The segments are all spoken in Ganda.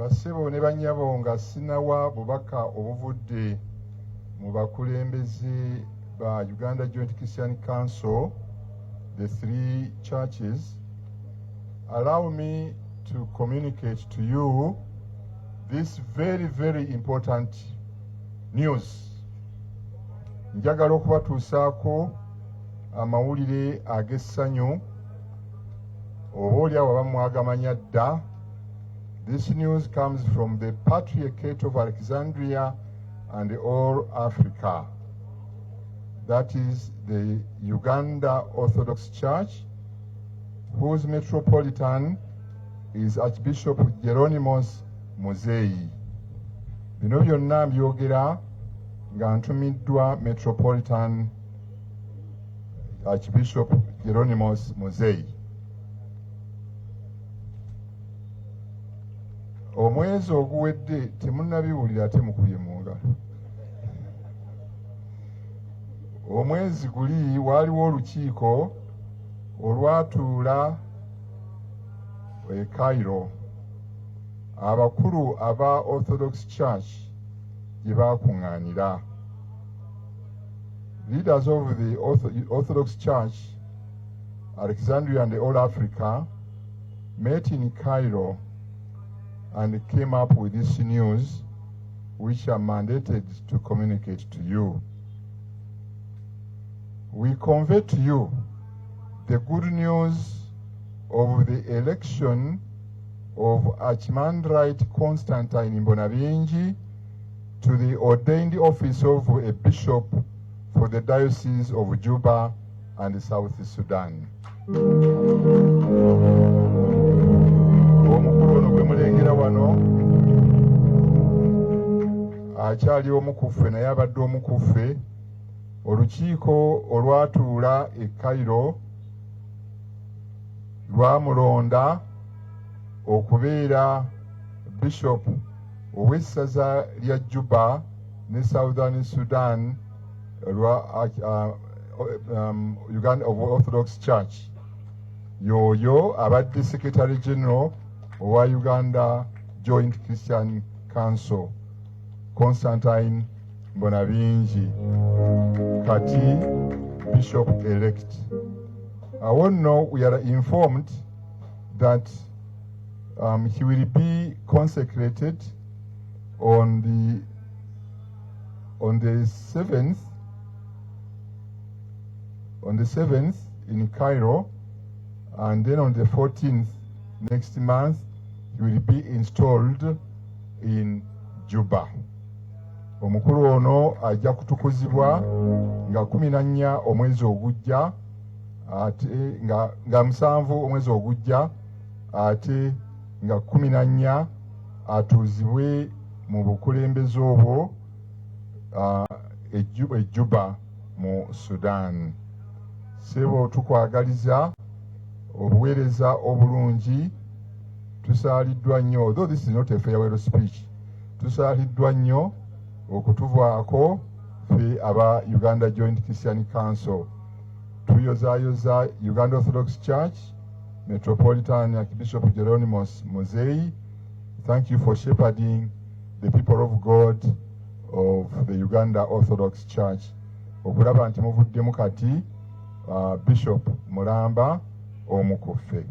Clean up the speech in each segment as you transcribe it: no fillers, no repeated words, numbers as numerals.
Basebo ne banyabo nga sinawa bubaka obuvudde mu bakulembeze ba Uganda Joint Christian Council, the three churches, allow me to communicate to you this very, very important news. Njagala okubatuusaako amawulire ag'essanyu oba oli awo bamwagamanya dda. This news comes from the Patriarchate of Alexandria and all Africa. That is the Uganda Orthodox Church, whose metropolitan is Archbishop Hieronymus Muzeyi. Bino byonna mbyogera nga ntumiddwa Metropolitan Archbishop Hieronymus Muzeyi. Omwezi oguwedde temunnabiwulira ate mukubye mu ngalo. Omwezi guli waaliwo olukiiko olwatuula e Cairo. Abakulu aba Orthodox Church gye baakuŋŋaanira. Leaders of the Orthodox Church, Alexandria and all Africa, met in Cairo and came up with this news, which I'm mandated to communicate to you. We convey to you the good news of the election of Archimandrite Constantine Mbona Binji to the ordained office of a bishop for the Diocese of Juba and South Sudan. Omukulu ono gwe mulengera wano akyali omukuffe naye abadde omukuffe. Olukiiko olwatuula e Cairo lwamulonda okubeera bishop ow'essaza lya Juba ne Southern Sudan Uganda of Orthodox Church. Yoyo abadde Secretary General owa Uganda Joint Christian Council, Constantine Mbona Binji, kati Bishop elect. I want to know, we are informed that he will be consecrated on the 7th in Cairo, and then on the 14th next month he will be installed in Juba. Omukulu ono ajja kutukuzibwa nga 14 omwezi ogujja, ate nga 7 omwezi ogujja, ate nga 14 atuuzibwe mu bukulembeze obwo Juba mu Sudan. Sebo tukwagaliza obuweereza obulungi. Tusaaliddwa nnyo, although this is not a farewell speech, tusaaliddwa nnyo okutuvaako ffe aba Uganda Joint Christian Council. Tuyozaayoza Uganda Orthodox Church, Metropolitan Archbishop Hieronymus Muzeyi. Thank you for shepherding the people of God of the Uganda Orthodox Church. Okulaba nti muvuddemu kati Bishop Mulamba omukuffe.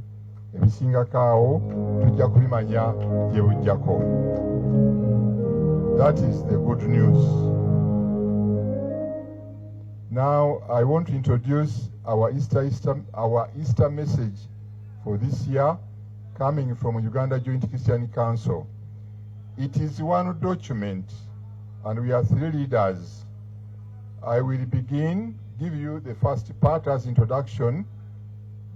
Ebisingakaawo tujja kubimanya gye bujjako. That is the good news. Now I want to introduce our Easter message for this year, coming from Uganda Joint Christian Council. It is one document, and we are 3 leaders. I will give you the first part as introduction,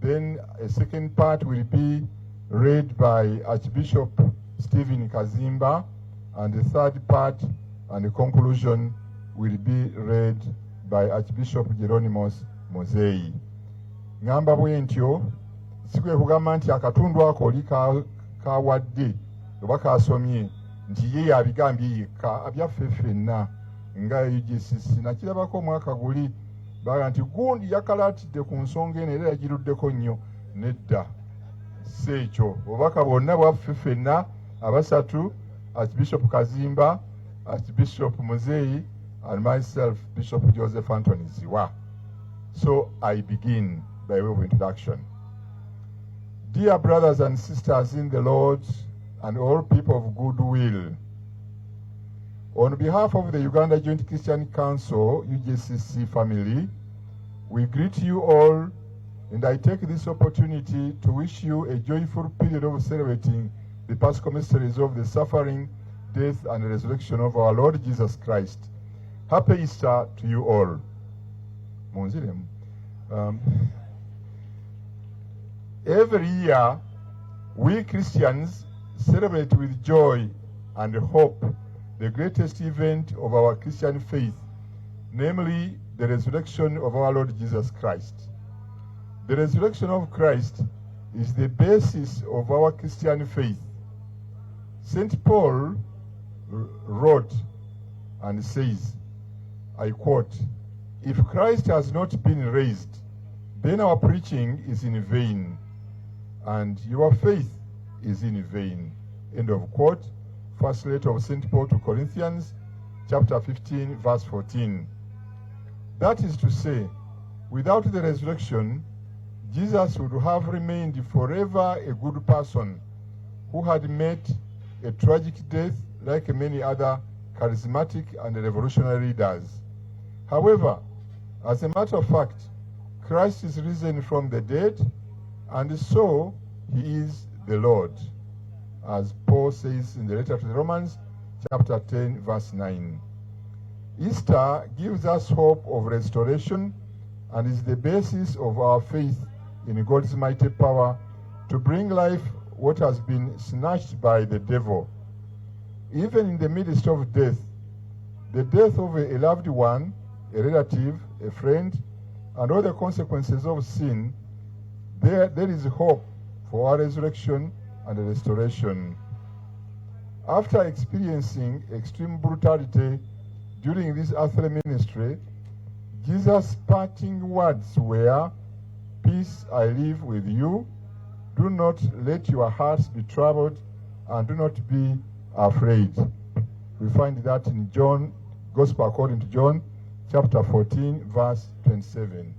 then a second part will be read by Archbishop Stephen Kazimba, and the third part and the conclusion will be read by Archbishop Hieronymus Muzeyi. Ngamba bwe ntyo, sikwe kugamba nti akatundu ako oli kawadde oba kasomye nti ye abigambye yekka, abyaffe ffenna nga UGCC. Nakirabako omwaka guli baga nti gundi yakalaatidde ku nsonga eno era yagiruddeko nnyo. Nedda, si ekyo. Obubaka bwonna bwaffe ffenna abasatu, Archbishop Kazimba, Archbishop Muzeyi, and myself, Bishop Joseph Anthony Ziwa. So I begin by way of introduction. Dear brothers and sisters in the Lord and all people of goodwill, on behalf of the Uganda Joint Christian Council, UJCC family, we greet you all, and I take this opportunity to wish you a joyful period of celebrating the Paschal mysteries of the suffering, death, and resurrection of our Lord Jesus Christ. Happy Easter to you all. Every year, we Christians celebrate with joy and hope the greatest event of our Christian faith, namely the resurrection of our Lord Jesus Christ. The resurrection of Christ is the basis of our Christian faith. St. Paul wrote and says, I quote, "If Christ has not been raised, then our preaching is in vain, and your faith is in vain." End of quote. First letter of St. Paul to Corinthians, chapter 15, verse 14. That is to say, without the resurrection, Jesus would have remained forever a good person who had met a tragic death like many other charismatic and revolutionary leaders. However, as a matter of fact, Christ is risen from the dead, and so he is the Lord, as Paul says in the letter to the Romans, chapter 10, verse 9. Easter gives us hope of restoration and is the basis of our faith in God's mighty power to bring life what has been snatched by the devil. Even in the midst of death, the death of a loved one, a relative, a friend, and all the consequences of sin, there is hope for our resurrection and restoration. After experiencing extreme brutality during this earthly ministry, Jesus' parting words were, "Peace I leave with you. Do not let your hearts be troubled, and do not be afraid." We find that in John, Gospel according to John, chapter 14, verse 27.